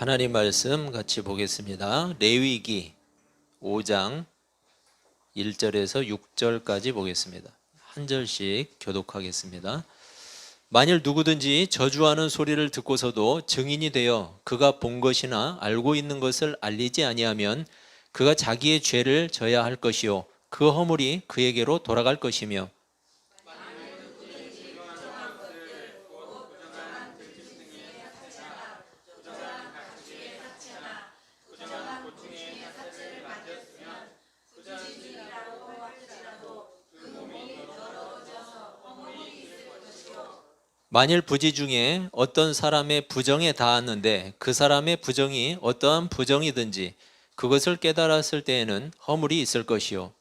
하나님 말씀 같이 보겠습니다. 레위기 5장 1절에서 6절까지 보겠습니다. 한 절씩 교독하겠습니다. 만일 누구든지 저주하는 소리를 듣고서도 증인이 되어 그가 본 것이나 알고 있는 것을 알리지 아니하면 그가 자기의 죄를 져야 할 것이요 그 허물이 그에게로 돌아갈 것이며, 만일 부지 중에 어떤 사람의 부정에 닿았는데 그 사람의 부정이 어떠한 부정이든지 그것을 깨달았을 때에는 허물이 있을 것이요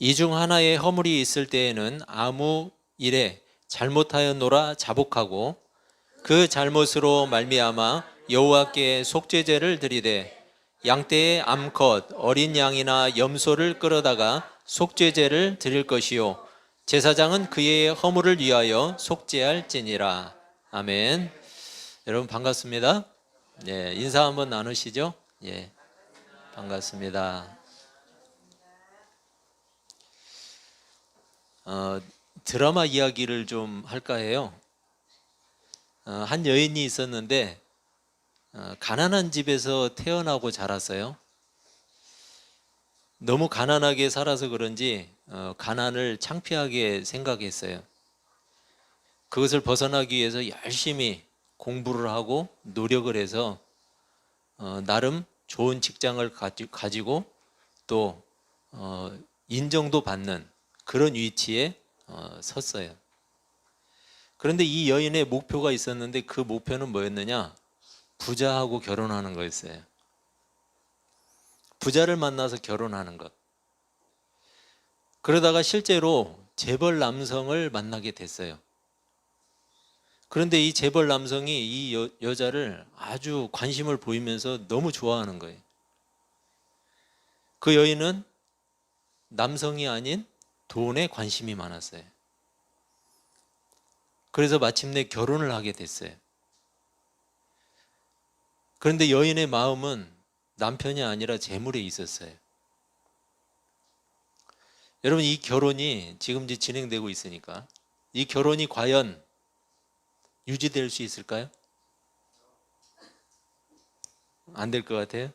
이 중 하나의 허물이 있을 때에는 아무 일에 잘못하였노라 자복하고 그 잘못으로 말미암아 여호와께 속죄제를 드리되 양떼의 암컷 어린 양이나 염소를 끌어다가 속죄제를 드릴 것이요 제사장은 그의 허물을 위하여 속죄할지니라. 아멘. 여러분 반갑습니다. 예, 인사 한번 나누시죠. 예, 반갑습니다. 드라마 이야기를 좀 할까 해요. 한 여인이 있었는데 가난한 집에서 태어나고 자랐어요. 너무 가난하게 살아서 그런지 가난을 창피하게 생각했어요. 그것을 벗어나기 위해서 열심히 공부를 하고 노력을 해서 나름 좋은 직장을 가지고 또 인정도 받는 그런 위치에 섰어요. 그런데 이 여인의 목표가 있었는데 그 목표는 뭐였느냐? 부자하고 결혼하는 거였어요. 부자를 만나서 결혼하는 것. 그러다가 실제로 재벌 남성을 만나게 됐어요. 그런데 이 재벌 남성이 이 여자를 아주 관심을 보이면서 너무 좋아하는 거예요. 그 여인은 남성이 아닌 돈에 관심이 많았어요. 그래서 마침내 결혼을 하게 됐어요. 그런데 여인의 마음은 남편이 아니라 재물에 있었어요. 여러분, 이 결혼이 지금 이제 진행되고 있으니까 이 결혼이 과연 유지될 수 있을까요? 안 될 것 같아요?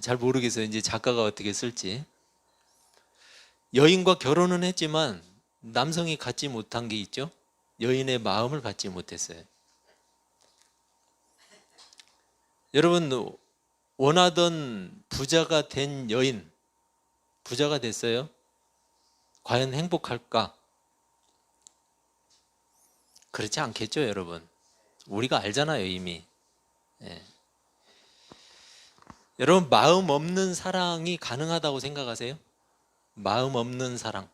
잘 모르겠어요. 이제 작가가 어떻게 쓸지. 여인과 결혼은 했지만 남성이 갖지 못한 게 있죠. 여인의 마음을 갖지 못했어요. 여러분, 원하던 부자가 된 여인, 부자가 됐어요. 과연 행복할까? 그렇지 않겠죠, 여러분. 우리가 알잖아요, 이미. 예. 여러분, 마음 없는 사랑이 가능하다고 생각하세요? 마음 없는 사랑.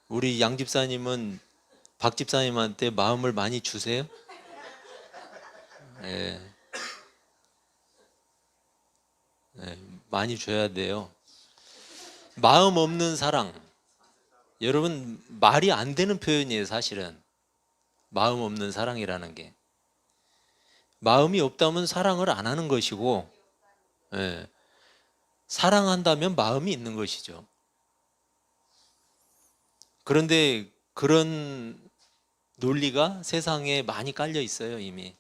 우리 양 집사님은 박 집사님한테 마음을 많이 주세요? 예. 예, 많이 줘야 돼요. 마음 없는 사랑. 여러분, 말이 안 되는 표현이에요, 사실은. 마음 없는 사랑이라는 게. 마음이 없다면 사랑을 안 하는 것이고, 예. 사랑한다면 마음이 있는 것이죠. 그런데 그런 논리가 세상에 많이 깔려 있어요, 이미.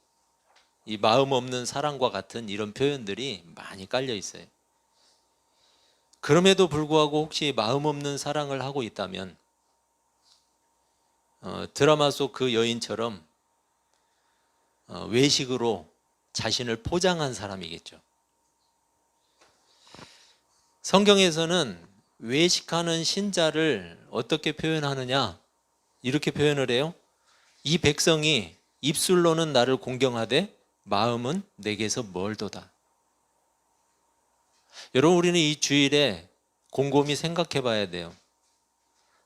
이 마음 없는 사랑과 같은 이런 표현들이 많이 깔려 있어요. 그럼에도 불구하고 혹시 마음 없는 사랑을 하고 있다면 드라마 속 그 여인처럼 외식으로 자신을 포장한 사람이겠죠. 성경에서는 외식하는 신자를 어떻게 표현하느냐? 이렇게 표현을 해요. 이 백성이 입술로는 나를 공경하되 마음은 내게서 멀도다. 여러분, 우리는 이 주일에 곰곰이 생각해 봐야 돼요.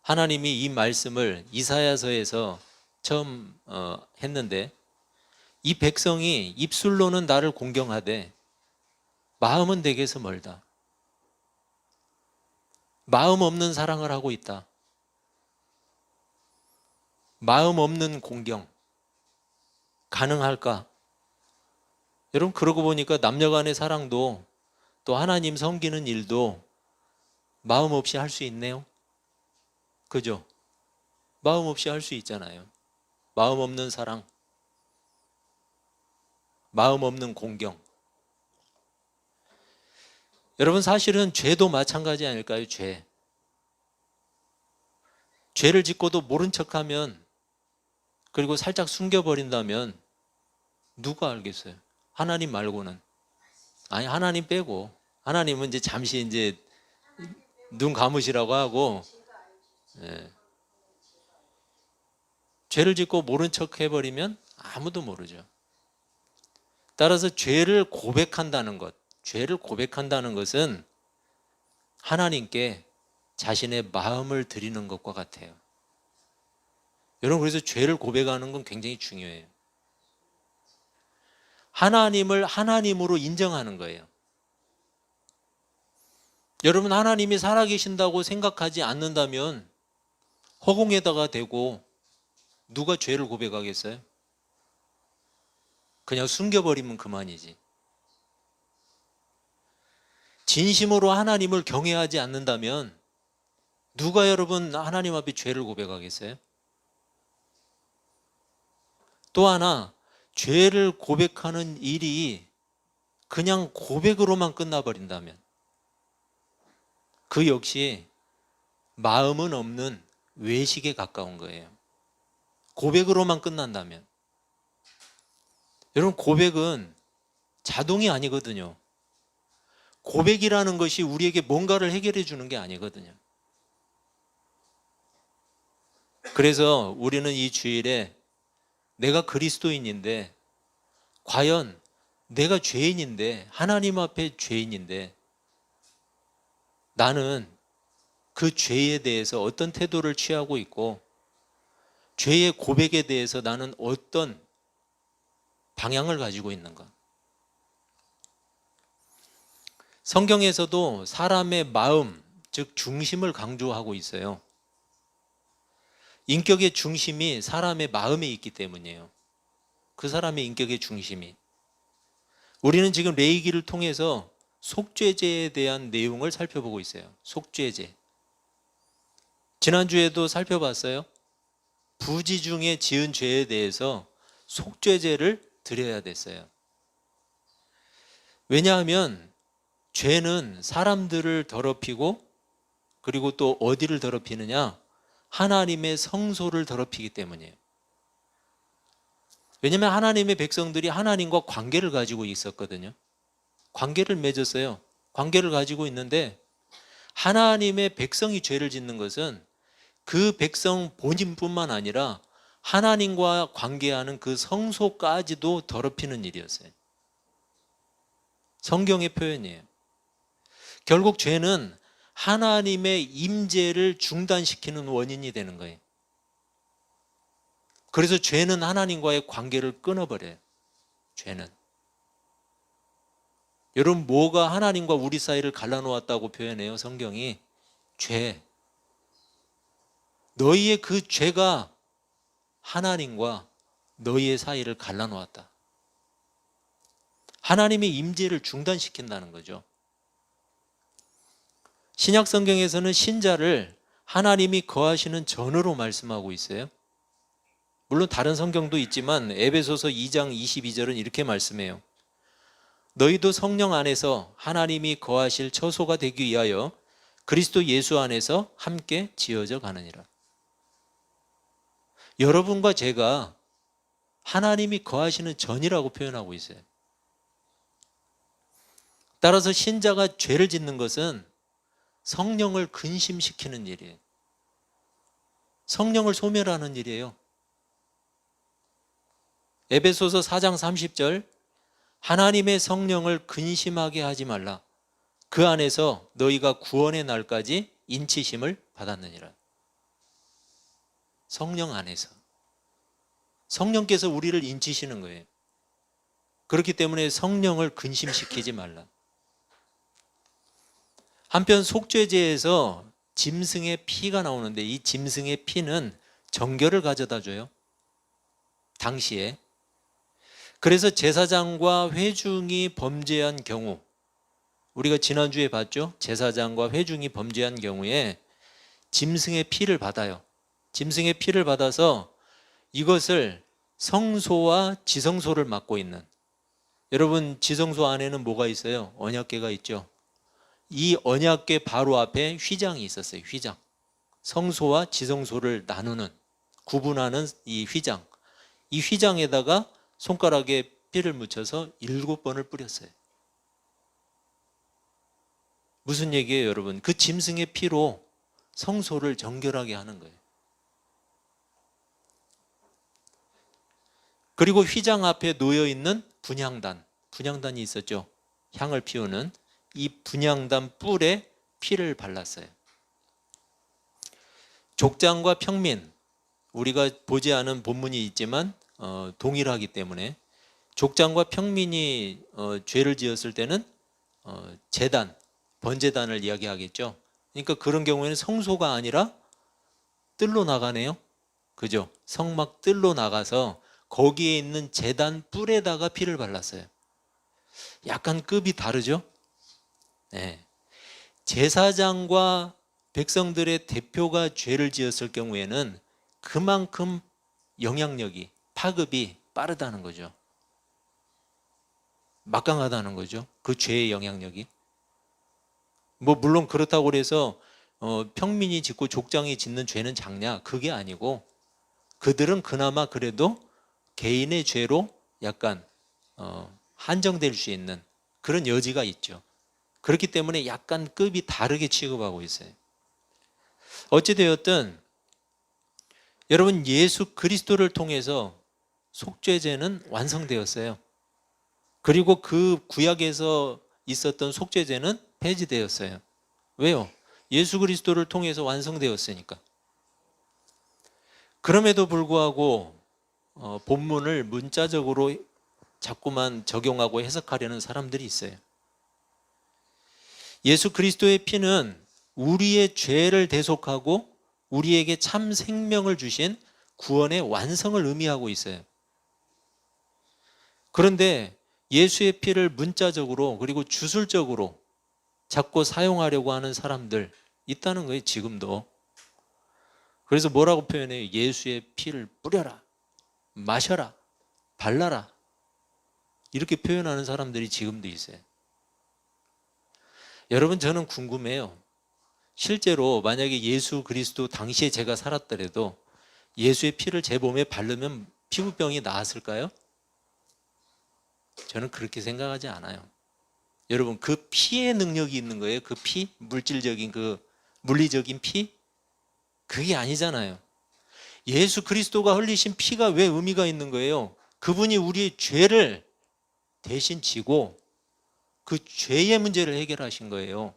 하나님이 이 말씀을 이사야서에서 처음 했는데, 이 백성이 입술로는 나를 공경하되 마음은 내게서 멀다. 마음 없는 사랑을 하고 있다. 마음 없는 공경 가능할까? 여러분, 그러고 보니까 남녀간의 사랑도 또 하나님 섬기는 일도 마음 없이 할 수 있네요. 그죠? 마음 없이 할 수 있잖아요. 마음 없는 사랑, 마음 없는 공경. 여러분, 사실은 죄도 마찬가지 아닐까요? 죄를 짓고도 모른 척하면, 그리고 살짝 숨겨버린다면 누가 알겠어요? 하나님 말고는. 아니, 하나님 빼고. 하나님은 이제 잠시 이제 눈 감으시라고 하고, 예. 죄를 짓고 모른 척 해버리면 아무도 모르죠. 따라서 죄를 고백한다는 것은 하나님께 자신의 마음을 드리는 것과 같아요. 여러분, 그래서 죄를 고백하는 건 굉장히 중요해요. 하나님을 하나님으로 인정하는 거예요. 여러분, 하나님이 살아계신다고 생각하지 않는다면 허공에다가 대고 누가 죄를 고백하겠어요? 그냥 숨겨버리면 그만이지. 진심으로 하나님을 경외하지 않는다면 누가 여러분 하나님 앞에 죄를 고백하겠어요? 또 하나, 죄를 고백하는 일이 그냥 고백으로만 끝나버린다면 그 역시 마음은 없는 외식에 가까운 거예요. 고백으로만 끝난다면. 여러분, 고백은 자동이 아니거든요. 고백이라는 것이 우리에게 뭔가를 해결해 주는 게 아니거든요. 그래서 우리는 이 주일에 내가 그리스도인인데, 과연 내가 죄인인데, 하나님 앞에 죄인인데, 나는 그 죄에 대해서 어떤 태도를 취하고 있고, 죄의 고백에 대해서 나는 어떤 방향을 가지고 있는가? 성경에서도 사람의 마음, 즉 중심을 강조하고 있어요. 인격의 중심이 사람의 마음에 있기 때문이에요. 그 사람의 인격의 중심이. 우리는 지금 레위기를 통해서 속죄제에 대한 내용을 살펴보고 있어요. 속죄제. 지난주에도 살펴봤어요. 부지 중에 지은 죄에 대해서 속죄제를 드려야 됐어요. 왜냐하면 죄는 사람들을 더럽히고, 그리고 또 어디를 더럽히느냐? 하나님의 성소를 더럽히기 때문이에요. 왜냐하면 하나님의 백성들이 하나님과 관계를 가지고 있었거든요. 관계를 맺었어요. 관계를 가지고 있는데, 하나님의 백성이 죄를 짓는 것은 그 백성 본인뿐만 아니라 하나님과 관계하는 그 성소까지도 더럽히는 일이었어요. 성경의 표현이에요. 결국 죄는 하나님의 임재를 중단시키는 원인이 되는 거예요. 그래서 죄는 하나님과의 관계를 끊어버려요. 죄는. 여러분, 뭐가 하나님과 우리 사이를 갈라놓았다고 표현해요? 성경이 죄. 너희의 그 죄가 하나님과 너희의 사이를 갈라놓았다. 하나님의 임재를 중단시킨다는 거죠. 신약 성경에서는 신자를 하나님이 거하시는 전으로 말씀하고 있어요. 물론 다른 성경도 있지만 에베소서 2장 22절은 이렇게 말씀해요. 너희도 성령 안에서 하나님이 거하실 처소가 되기 위하여 그리스도 예수 안에서 함께 지어져 가느니라. 여러분과 제가 하나님이 거하시는 전이라고 표현하고 있어요. 따라서 신자가 죄를 짓는 것은 성령을 근심시키는 일이에요. 성령을 소멸하는 일이에요. 에베소서 4장 30절, 하나님의 성령을 근심하게 하지 말라. 그 안에서 너희가 구원의 날까지 인치심을 받았느니라. 성령 안에서. 성령께서 우리를 인치시는 거예요. 그렇기 때문에 성령을 근심시키지 말라. 한편 속죄제에서 짐승의 피가 나오는데 이 짐승의 피는 정결을 가져다 줘요. 당시에. 그래서 제사장과 회중이 범죄한 경우, 우리가 지난주에 봤죠? 제사장과 회중이 범죄한 경우에 짐승의 피를 받아요. 짐승의 피를 받아서 이것을 성소와 지성소를 맡고 있는, 여러분 지성소 안에는 뭐가 있어요? 언약궤가 있죠. 이 언약궤 바로 앞에 휘장이 있었어요. 휘장. 성소와 지성소를 나누는, 구분하는 이 휘장. 이 휘장에다가 손가락에 피를 묻혀서 7번을 뿌렸어요. 무슨 얘기예요, 여러분? 그 짐승의 피로 성소를 정결하게 하는 거예요. 그리고 휘장 앞에 놓여 있는 분향단이 있었죠. 향을 피우는 이 분향단 뿔에 피를 발랐어요. 족장과 평민, 우리가 보지 않은 본문이 있지만 동일하기 때문에 족장과 평민이 죄를 지었을 때는 제단, 번제단을 이야기하겠죠. 그러니까 그런 경우에는 성소가 아니라 뜰로 나가네요. 그죠? 성막 뜰로 나가서 거기에 있는 제단 뿔에다가 피를 발랐어요. 약간 급이 다르죠? 네. 제사장과 백성들의 대표가 죄를 지었을 경우에는 그만큼 영향력이, 파급이 빠르다는 거죠. 막강하다는 거죠. 그 죄의 영향력이. 뭐 물론 그렇다고 해서 평민이 짓고 족장이 짓는 죄는 작냐? 그게 아니고 그들은 그나마 그래도 개인의 죄로 약간 한정될 수 있는 그런 여지가 있죠. 그렇기 때문에 약간 급이 다르게 취급하고 있어요. 어찌되었든 여러분 예수 그리스도를 통해서 속죄제는 완성되었어요. 그리고 그 구약에서 있었던 속죄제는 폐지되었어요. 왜요? 예수 그리스도를 통해서 완성되었으니까. 그럼에도 불구하고 본문을 문자적으로 자꾸만 적용하고 해석하려는 사람들이 있어요. 예수 그리스도의 피는 우리의 죄를 대속하고 우리에게 참 생명을 주신 구원의 완성을 의미하고 있어요. 그런데 예수의 피를 문자적으로 그리고 주술적으로 자꾸 사용하려고 하는 사람들 있다는 거예요, 지금도. 그래서 뭐라고 표현해요? 예수의 피를 뿌려라, 마셔라, 발라라. 이렇게 표현하는 사람들이 지금도 있어요. 여러분, 저는 궁금해요. 실제로 만약에 예수 그리스도 당시에 제가 살았더라도 예수의 피를 제 몸에 바르면 피부병이 나았을까요? 저는 그렇게 생각하지 않아요. 여러분, 그 피의 능력이 있는 거예요. 그 피, 물질적인 그 물리적인 피? 그게 아니잖아요. 예수 그리스도가 흘리신 피가 왜 의미가 있는 거예요? 그분이 우리의 죄를 대신 지고 그 죄의 문제를 해결하신 거예요.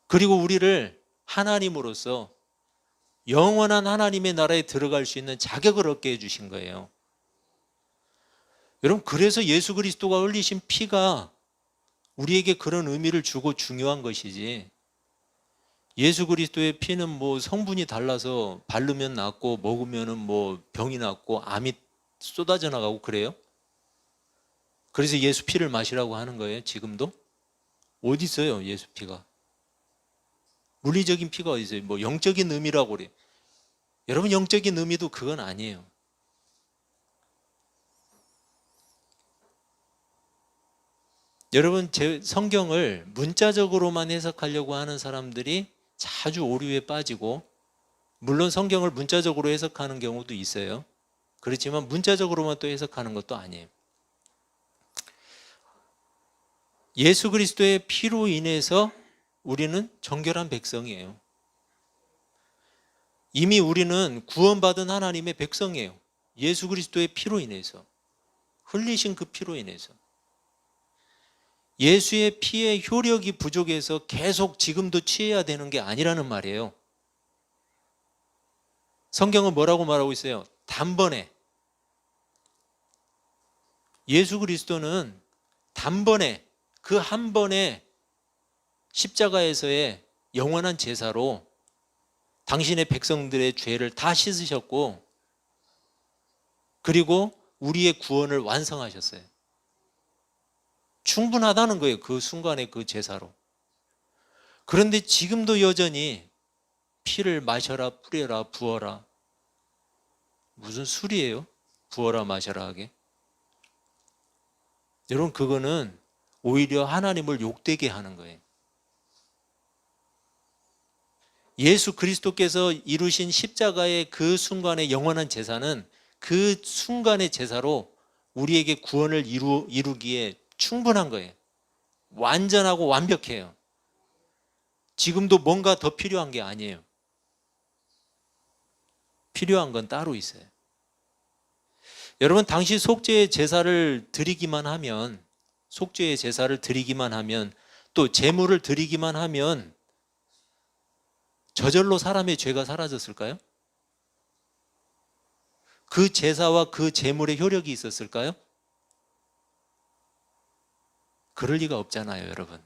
그리고 우리를 하나님으로서 영원한 하나님의 나라에 들어갈 수 있는 자격을 얻게 해주신 거예요. 여러분, 그래서 예수 그리스도가 흘리신 피가 우리에게 그런 의미를 주고 중요한 것이지, 예수 그리스도의 피는 뭐 성분이 달라서 바르면 낫고 먹으면 뭐 병이 낫고 암이 쏟아져 나가고 그래요? 그래서 예수 피를 마시라고 하는 거예요, 지금도? 어디 있어요, 예수 피가? 물리적인 피가 어디 있어요? 뭐 영적인 의미라고 그래요. 여러분, 영적인 의미도 그건 아니에요. 여러분, 제 성경을 문자적으로만 해석하려고 하는 사람들이 자주 오류에 빠지고, 물론 성경을 문자적으로 해석하는 경우도 있어요. 그렇지만 문자적으로만 또 해석하는 것도 아니에요. 예수 그리스도의 피로 인해서 우리는 정결한 백성이에요. 이미 우리는 구원받은 하나님의 백성이에요. 예수 그리스도의 피로 인해서, 흘리신 그 피로 인해서. 예수의 피의 효력이 부족해서 계속 지금도 취해야 되는 게 아니라는 말이에요. 성경은 뭐라고 말하고 있어요? 단번에. 예수 그리스도는 단번에, 그 한 번에 십자가에서의 영원한 제사로 당신의 백성들의 죄를 다 씻으셨고, 그리고 우리의 구원을 완성하셨어요. 충분하다는 거예요. 그 순간의 그 제사로. 그런데 지금도 여전히 피를 마셔라, 뿌려라, 부어라. 무슨 술이에요? 부어라, 마셔라 하게. 여러분, 그거는 오히려 하나님을 욕되게 하는 거예요. 예수 그리스도께서 이루신 십자가의 그 순간의 영원한 제사는 그 순간의 제사로 우리에게 구원을 이루기에 충분한 거예요. 완전하고 완벽해요. 지금도 뭔가 더 필요한 게 아니에요. 필요한 건 따로 있어요. 여러분, 당시 속죄의 제사를 드리기만 하면, 속죄의 제사를 드리기만 하면, 또 제물을 드리기만 하면 저절로 사람의 죄가 사라졌을까요? 그 제사와 그 제물의 효력이 있었을까요? 그럴 리가 없잖아요, 여러분.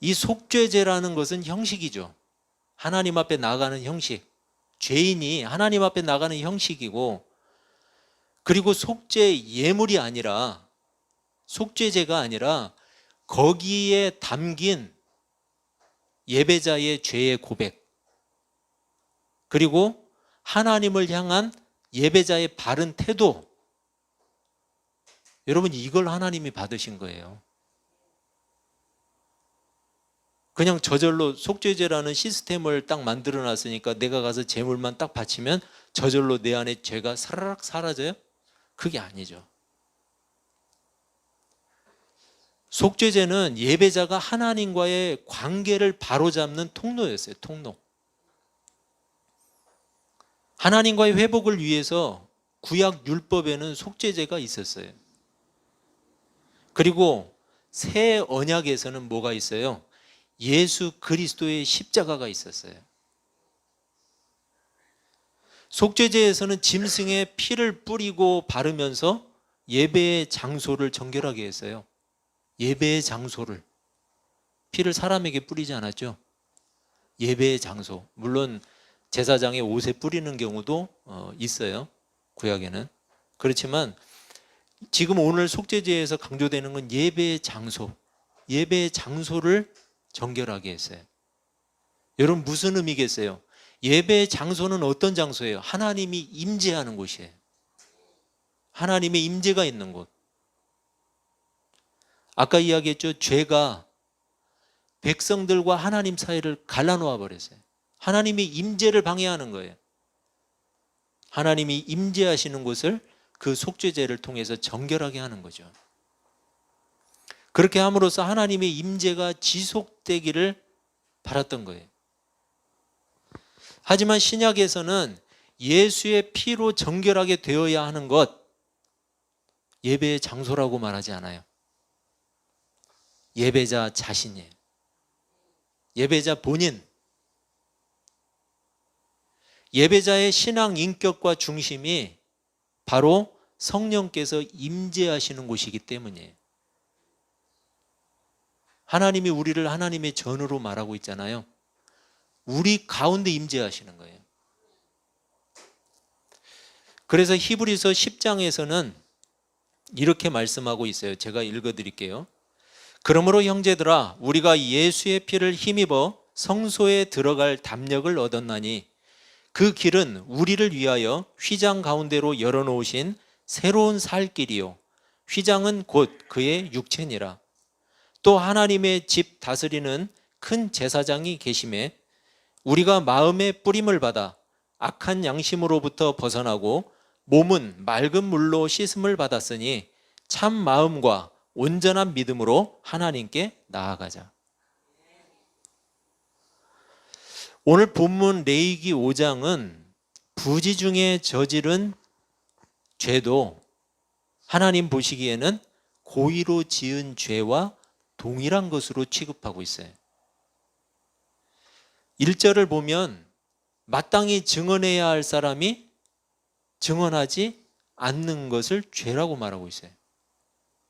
이 속죄제라는 것은 형식이죠. 하나님 앞에 나가는 형식. 죄인이 하나님 앞에 나가는 형식이고, 그리고 속죄 예물이 아니라, 속죄제가 아니라 거기에 담긴 예배자의 죄의 고백, 그리고 하나님을 향한 예배자의 바른 태도, 여러분, 이걸 하나님이 받으신 거예요. 그냥 저절로 속죄제라는 시스템을 딱 만들어 놨으니까 내가 가서 제물만 딱 바치면 저절로 내 안에 죄가 사라락 사라져요? 그게 아니죠. 속죄제는 예배자가 하나님과의 관계를 바로잡는 통로였어요. 통로. 하나님과의 회복을 위해서 구약 율법에는 속죄제가 있었어요. 그리고 새 언약에서는 뭐가 있어요? 예수 그리스도의 십자가가 있었어요. 속죄제에서는 짐승의 피를 뿌리고 바르면서 예배의 장소를 정결하게 했어요. 예배의 장소를. 피를 사람에게 뿌리지 않았죠. 예배의 장소. 물론 제사장의 옷에 뿌리는 경우도 있어요. 구약에는. 그렇지만 지금 오늘 속죄제에서 강조되는 건 예배의 장소. 예배의 장소를 정결하게 했어요. 여러분, 무슨 의미겠어요? 예배의 장소는 어떤 장소예요? 하나님이 임재하는 곳이에요. 하나님의 임재가 있는 곳. 아까 이야기했죠. 죄가 백성들과 하나님 사이를 갈라놓아 버렸어요. 하나님의 임재를 방해하는 거예요. 하나님이 임재하시는 곳을 그 속죄제를 통해서 정결하게 하는 거죠. 그렇게 함으로써 하나님의 임재가 지속되기를 바랐던 거예요. 하지만 신약에서는 예수의 피로 정결하게 되어야 하는 것, 예배의 장소라고 말하지 않아요. 예배자 자신이에요. 예배자 본인. 예배자의 신앙 인격과 중심이 바로 성령께서 임재하시는 곳이기 때문이에요. 하나님이 우리를 하나님의 전으로 말하고 있잖아요. 우리 가운데 임재하시는 거예요. 그래서 히브리서 10장에서는 이렇게 말씀하고 있어요. 제가 읽어드릴게요. 그러므로 형제들아, 우리가 예수의 피를 힘입어 성소에 들어갈 담력을 얻었나니 그 길은 우리를 위하여 휘장 가운데로 열어놓으신 새로운 살 길이요, 휘장은 곧 그의 육체니라. 또 하나님의 집 다스리는 큰 제사장이 계심에 우리가 마음의 뿌림을 받아 악한 양심으로부터 벗어나고 몸은 맑은 물로 씻음을 받았으니 참 마음과 온전한 믿음으로 하나님께 나아가자. 오늘 본문 레위기 5장은 부지 중에 저지른 죄도 하나님 보시기에는 고의로 지은 죄와 동일한 것으로 취급하고 있어요. 1절을 보면 마땅히 증언해야 할 사람이 증언하지 않는 것을 죄라고 말하고 있어요.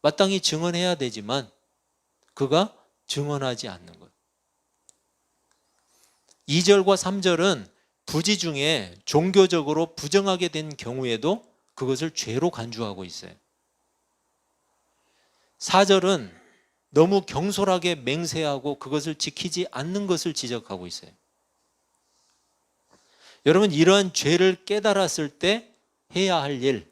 마땅히 증언해야 되지만 그가 증언하지 않는 것. 2절과 3절은 부지 중에 종교적으로 부정하게 된 경우에도 그것을 죄로 간주하고 있어요. 4절은 너무 경솔하게 맹세하고 그것을 지키지 않는 것을 지적하고 있어요. 여러분, 이러한 죄를 깨달았을 때 해야 할 일,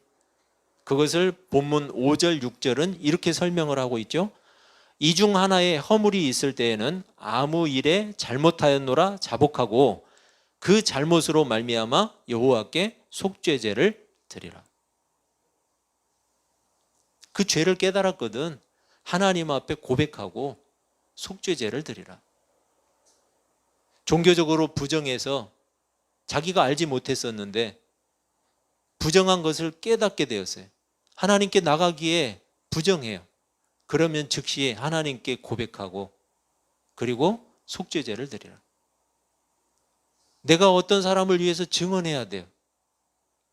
그것을 본문 5절, 6절은 이렇게 설명을 하고 있죠. 이 중 하나에 허물이 있을 때에는 아무 일에 잘못하였노라 자복하고 그 잘못으로 말미암아 여호와께 속죄제를 드리라. 그 죄를 깨달았거든 하나님 앞에 고백하고 속죄제를 드리라. 종교적으로 부정해서 자기가 알지 못했었는데 부정한 것을 깨닫게 되었어요. 하나님께 나가기에 부정해요. 그러면 즉시 하나님께 고백하고 그리고 속죄제를 드리라. 내가 어떤 사람을 위해서 증언해야 돼요.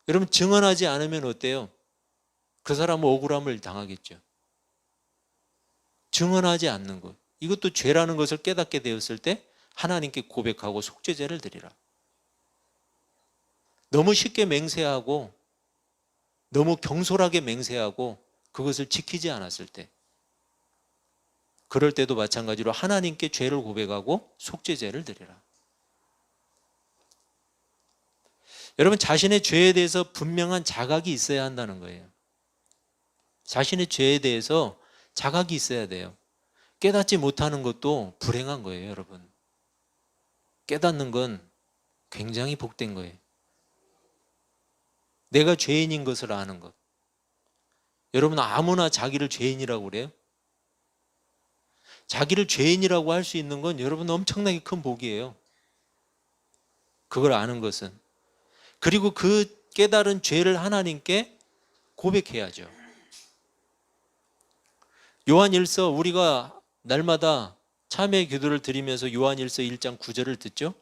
여러분, 증언하지 않으면 어때요? 그 사람은 억울함을 당하겠죠. 증언하지 않는 것, 이것도 죄라는 것을 깨닫게 되었을 때 하나님께 고백하고 속죄제를 드리라. 너무 쉽게 맹세하고 너무 경솔하게 맹세하고 그것을 지키지 않았을 때, 그럴 때도 마찬가지로 하나님께 죄를 고백하고 속죄제를 드리라. 여러분, 자신의 죄에 대해서 분명한 자각이 있어야 한다는 거예요. 자신의 죄에 대해서 자각이 있어야 돼요. 깨닫지 못하는 것도 불행한 거예요, 여러분. 깨닫는 건 굉장히 복된 거예요. 내가 죄인인 것을 아는 것. 여러분, 아무나 자기를 죄인이라고 그래요? 자기를 죄인이라고 할 수 있는 건 여러분 엄청나게 큰 복이에요. 그걸 아는 것은. 그리고 그 깨달은 죄를 하나님께 고백해야죠. 요한일서, 우리가 날마다 참회 기도를 드리면서 요한일서 1장 9절을 듣죠.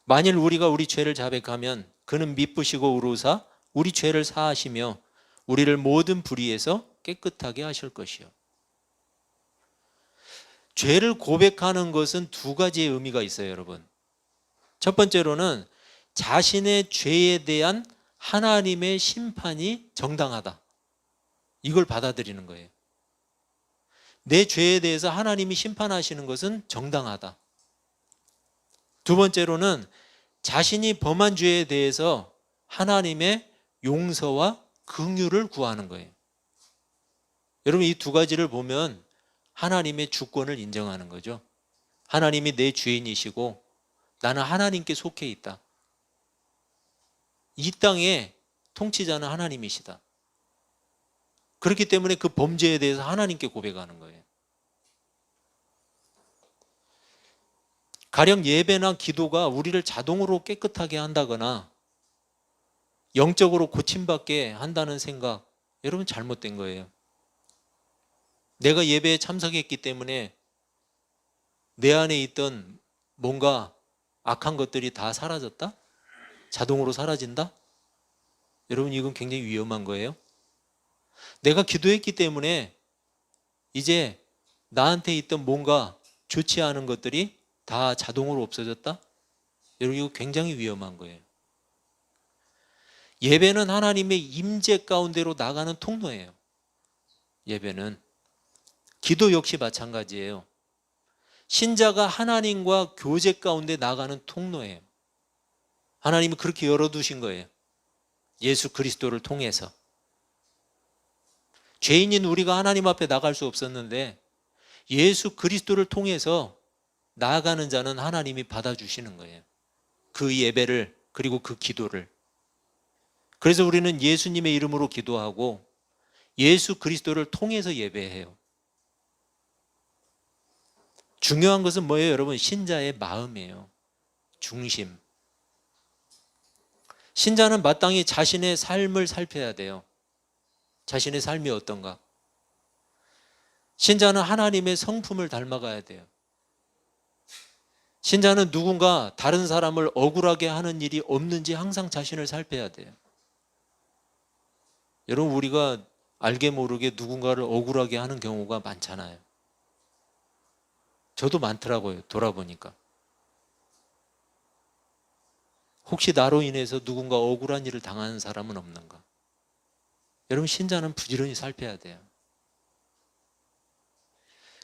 만일 우리가 우리 죄를 자백하면 그는 미쁘시고 의로우사 우리 죄를 사하시며 우리를 모든 불의에서 깨끗하게 하실 것이요. 죄를 고백하는 것은 두 가지의 의미가 있어요, 여러분. 첫 번째로는 자신의 죄에 대한 하나님의 심판이 정당하다, 이걸 받아들이는 거예요. 내 죄에 대해서 하나님이 심판하시는 것은 정당하다. 두 번째로는 자신이 범한 죄에 대해서 하나님의 용서와 긍휼을 구하는 거예요. 여러분, 이 두 가지를 보면 하나님의 주권을 인정하는 거죠. 하나님이 내 주인이시고 나는 하나님께 속해 있다. 이 땅의 통치자는 하나님이시다. 그렇기 때문에 그 범죄에 대해서 하나님께 고백하는 거예요. 가령 예배나 기도가 우리를 자동으로 깨끗하게 한다거나 영적으로 고침받게 한다는 생각, 여러분 잘못된 거예요. 내가 예배에 참석했기 때문에 내 안에 있던 뭔가 악한 것들이 다 사라졌다? 자동으로 사라진다? 여러분, 이건 굉장히 위험한 거예요. 내가 기도했기 때문에 이제 나한테 있던 뭔가 좋지 않은 것들이 다 자동으로 없어졌다? 여러분, 이거 굉장히 위험한 거예요. 예배는 하나님의 임재 가운데로 나가는 통로예요. 예배는. 기도 역시 마찬가지예요. 신자가 하나님과 교제 가운데 나가는 통로예요. 하나님이 그렇게 열어두신 거예요. 예수 그리스도를 통해서. 죄인인 우리가 하나님 앞에 나갈 수 없었는데 예수 그리스도를 통해서 나아가는 자는 하나님이 받아주시는 거예요. 그 예배를, 그리고 그 기도를. 그래서 우리는 예수님의 이름으로 기도하고 예수 그리스도를 통해서 예배해요. 중요한 것은 뭐예요, 여러분? 신자의 마음이에요. 중심. 신자는 마땅히 자신의 삶을 살펴야 돼요. 자신의 삶이 어떤가? 신자는 하나님의 성품을 닮아가야 돼요. 신자는 누군가 다른 사람을 억울하게 하는 일이 없는지 항상 자신을 살펴야 돼요. 여러분, 우리가 알게 모르게 누군가를 억울하게 하는 경우가 많잖아요. 저도 많더라고요, 돌아보니까. 혹시 나로 인해서 누군가 억울한 일을 당하는 사람은 없는가? 여러분, 신자는 부지런히 살펴야 돼요.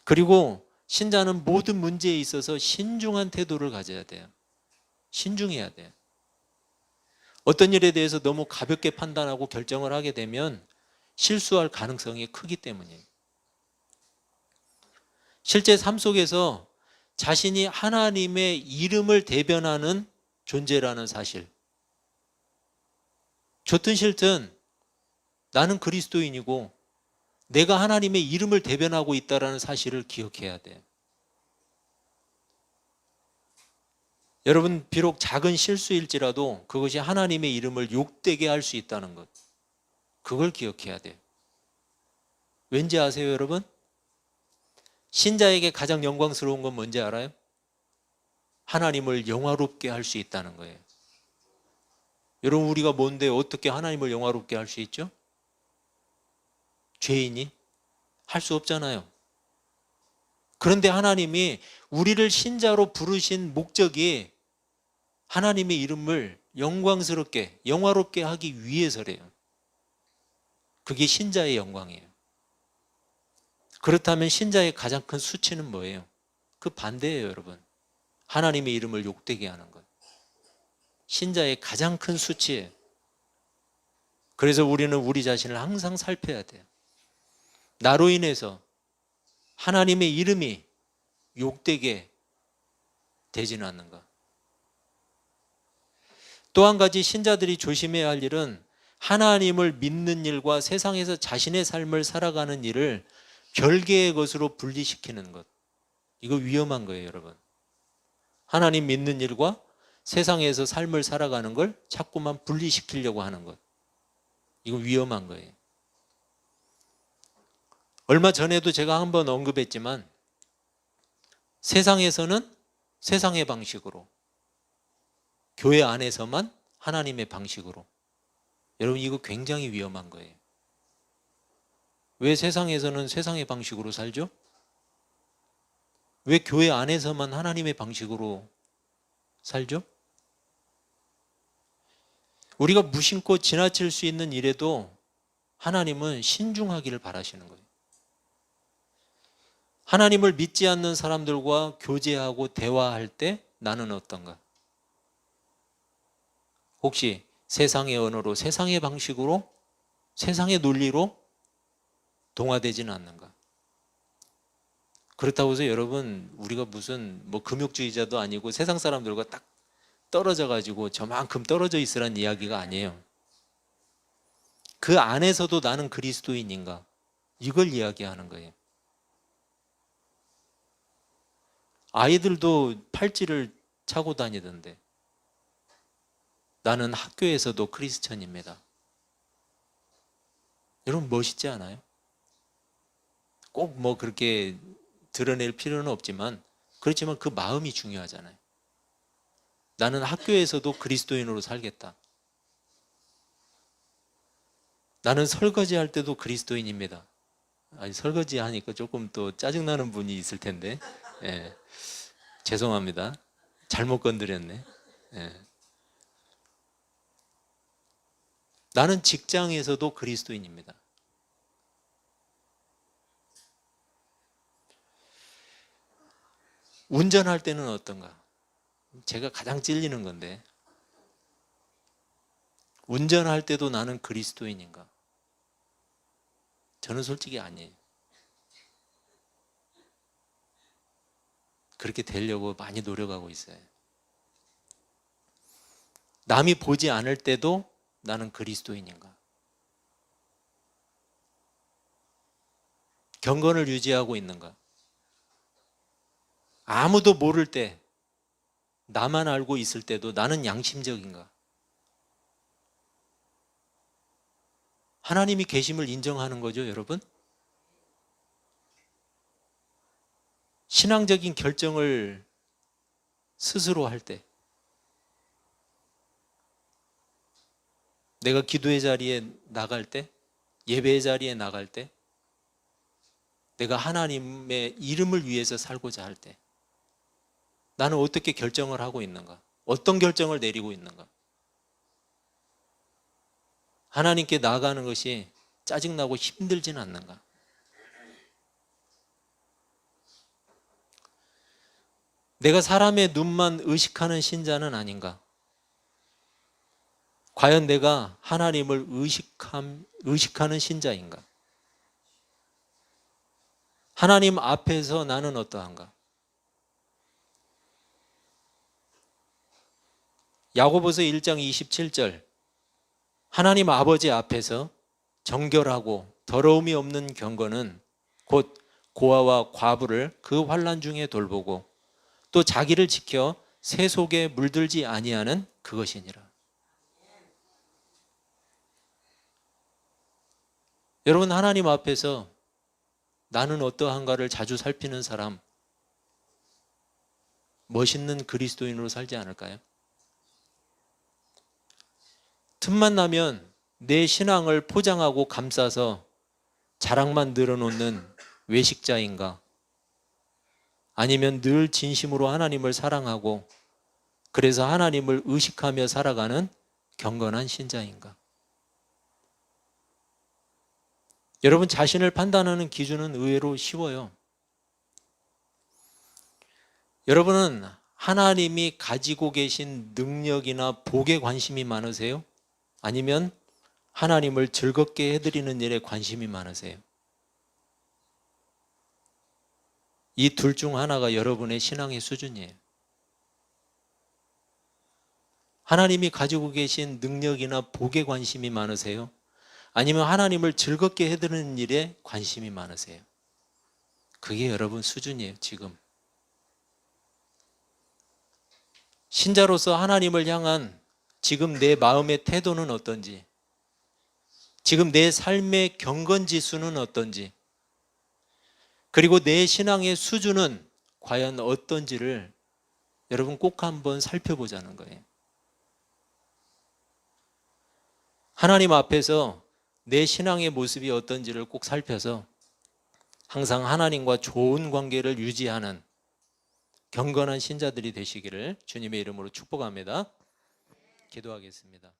그리고 신자는 모든 문제에 있어서 신중한 태도를 가져야 돼요. 신중해야 돼요. 어떤 일에 대해서 너무 가볍게 판단하고 결정을 하게 되면 실수할 가능성이 크기 때문이에요. 실제 삶 속에서 자신이 하나님의 이름을 대변하는 존재라는 사실, 좋든 싫든 나는 그리스도인이고 내가 하나님의 이름을 대변하고 있다는 사실을 기억해야 돼요. 여러분, 비록 작은 실수일지라도 그것이 하나님의 이름을 욕되게 할 수 있다는 것, 그걸 기억해야 돼요. 왠지 아세요, 여러분? 신자에게 가장 영광스러운 건 뭔지 알아요? 하나님을 영화롭게 할 수 있다는 거예요. 여러분, 우리가 뭔데 어떻게 하나님을 영화롭게 할 수 있죠? 죄인이? 할 수 없잖아요. 그런데 하나님이 우리를 신자로 부르신 목적이 하나님의 이름을 영광스럽게, 영화롭게 하기 위해서래요. 그게 신자의 영광이에요. 그렇다면 신자의 가장 큰 수치는 뭐예요? 그 반대예요, 여러분. 하나님의 이름을 욕되게 하는 것. 신자의 가장 큰 수치예요. 그래서 우리는 우리 자신을 항상 살펴야 돼요. 나로 인해서 하나님의 이름이 욕되게 되지는 않는가. 또 한 가지 신자들이 조심해야 할 일은 하나님을 믿는 일과 세상에서 자신의 삶을 살아가는 일을 별개의 것으로 분리시키는 것. 이거 위험한 거예요, 여러분. 하나님 믿는 일과 세상에서 삶을 살아가는 걸 자꾸만 분리시키려고 하는 것. 이거 위험한 거예요. 얼마 전에도 제가 한번 언급했지만 세상에서는 세상의 방식으로, 교회 안에서만 하나님의 방식으로. 여러분, 이거 굉장히 위험한 거예요. 왜 세상에서는 세상의 방식으로 살죠? 왜 교회 안에서만 하나님의 방식으로 살죠? 우리가 무심코 지나칠 수 있는 일에도 하나님은 신중하기를 바라시는 거예요. 하나님을 믿지 않는 사람들과 교제하고 대화할 때 나는 어떤가? 혹시 세상의 언어로, 세상의 방식으로, 세상의 논리로 동화되지는 않는가? 그렇다고 해서 여러분, 우리가 무슨 금욕주의자도 아니고 세상 사람들과 딱 떨어져 가지고 저만큼 떨어져 있으란 이야기가 아니에요. 그 안에서도 나는 그리스도인인가? 이걸 이야기하는 거예요. 아이들도 팔찌를 차고 다니던데 나는 학교에서도 크리스천입니다. 여러분, 멋있지 않아요? 꼭 그렇게 드러낼 필요는 없지만, 그렇지만 그 마음이 중요하잖아요. 나는 학교에서도 그리스도인으로 살겠다. 나는 설거지 할 때도 그리스도인입니다. 아니, 설거지 하니까 조금 또 짜증나는 분이 있을 텐데, 예, 죄송합니다. 잘못 건드렸네. 예. 나는 직장에서도 그리스도인입니다. 운전할 때는 어떤가? 제가 가장 찔리는 건데, 운전할 때도 나는 그리스도인인가? 저는 솔직히 아니에요. 그렇게 되려고 많이 노력하고 있어요. 남이 보지 않을 때도 나는 그리스도인인가? 경건을 유지하고 있는가? 아무도 모를 때, 나만 알고 있을 때도 나는 양심적인가? 하나님이 계심을 인정하는 거죠, 여러분? 신앙적인 결정을 스스로 할 때, 내가 기도의 자리에 나갈 때, 예배의 자리에 나갈 때, 내가 하나님의 이름을 위해서 살고자 할 때, 나는 어떻게 결정을 하고 있는가? 어떤 결정을 내리고 있는가? 하나님께 나아가는 것이 짜증나고 힘들진 않는가? 내가 사람의 눈만 의식하는 신자는 아닌가? 과연 내가 하나님을 의식하는 신자인가? 하나님 앞에서 나는 어떠한가? 야고보서 1장 27절, 하나님 아버지 앞에서 정결하고 더러움이 없는 경건은 곧 고아와 과부를 그 환난 중에 돌보고 또 자기를 지켜 새 속에 물들지 아니하는 그것이니라. 여러분, 하나님 앞에서 나는 어떠한가를 자주 살피는 사람, 멋있는 그리스도인으로 살지 않을까요? 틈만 나면 내 신앙을 포장하고 감싸서 자랑만 늘어놓는 외식자인가? 아니면 늘 진심으로 하나님을 사랑하고 그래서 하나님을 의식하며 살아가는 경건한 신자인가? 여러분, 자신을 판단하는 기준은 의외로 쉬워요. 여러분은 하나님이 가지고 계신 능력이나 복에 관심이 많으세요? 아니면 하나님을 즐겁게 해드리는 일에 관심이 많으세요? 이 둘 중 하나가 여러분의 신앙의 수준이에요. 하나님이 가지고 계신 능력이나 복에 관심이 많으세요? 아니면 하나님을 즐겁게 해드리는 일에 관심이 많으세요? 그게 여러분 수준이에요, 지금. 신자로서 하나님을 향한 지금 내 마음의 태도는 어떤지, 지금 내 삶의 경건지수는 어떤지, 그리고 내 신앙의 수준은 과연 어떤지를 여러분 꼭 한번 살펴보자는 거예요. 하나님 앞에서 내 신앙의 모습이 어떤지를 꼭 살펴서 항상 하나님과 좋은 관계를 유지하는 경건한 신자들이 되시기를 주님의 이름으로 축복합니다. 기도하겠습니다.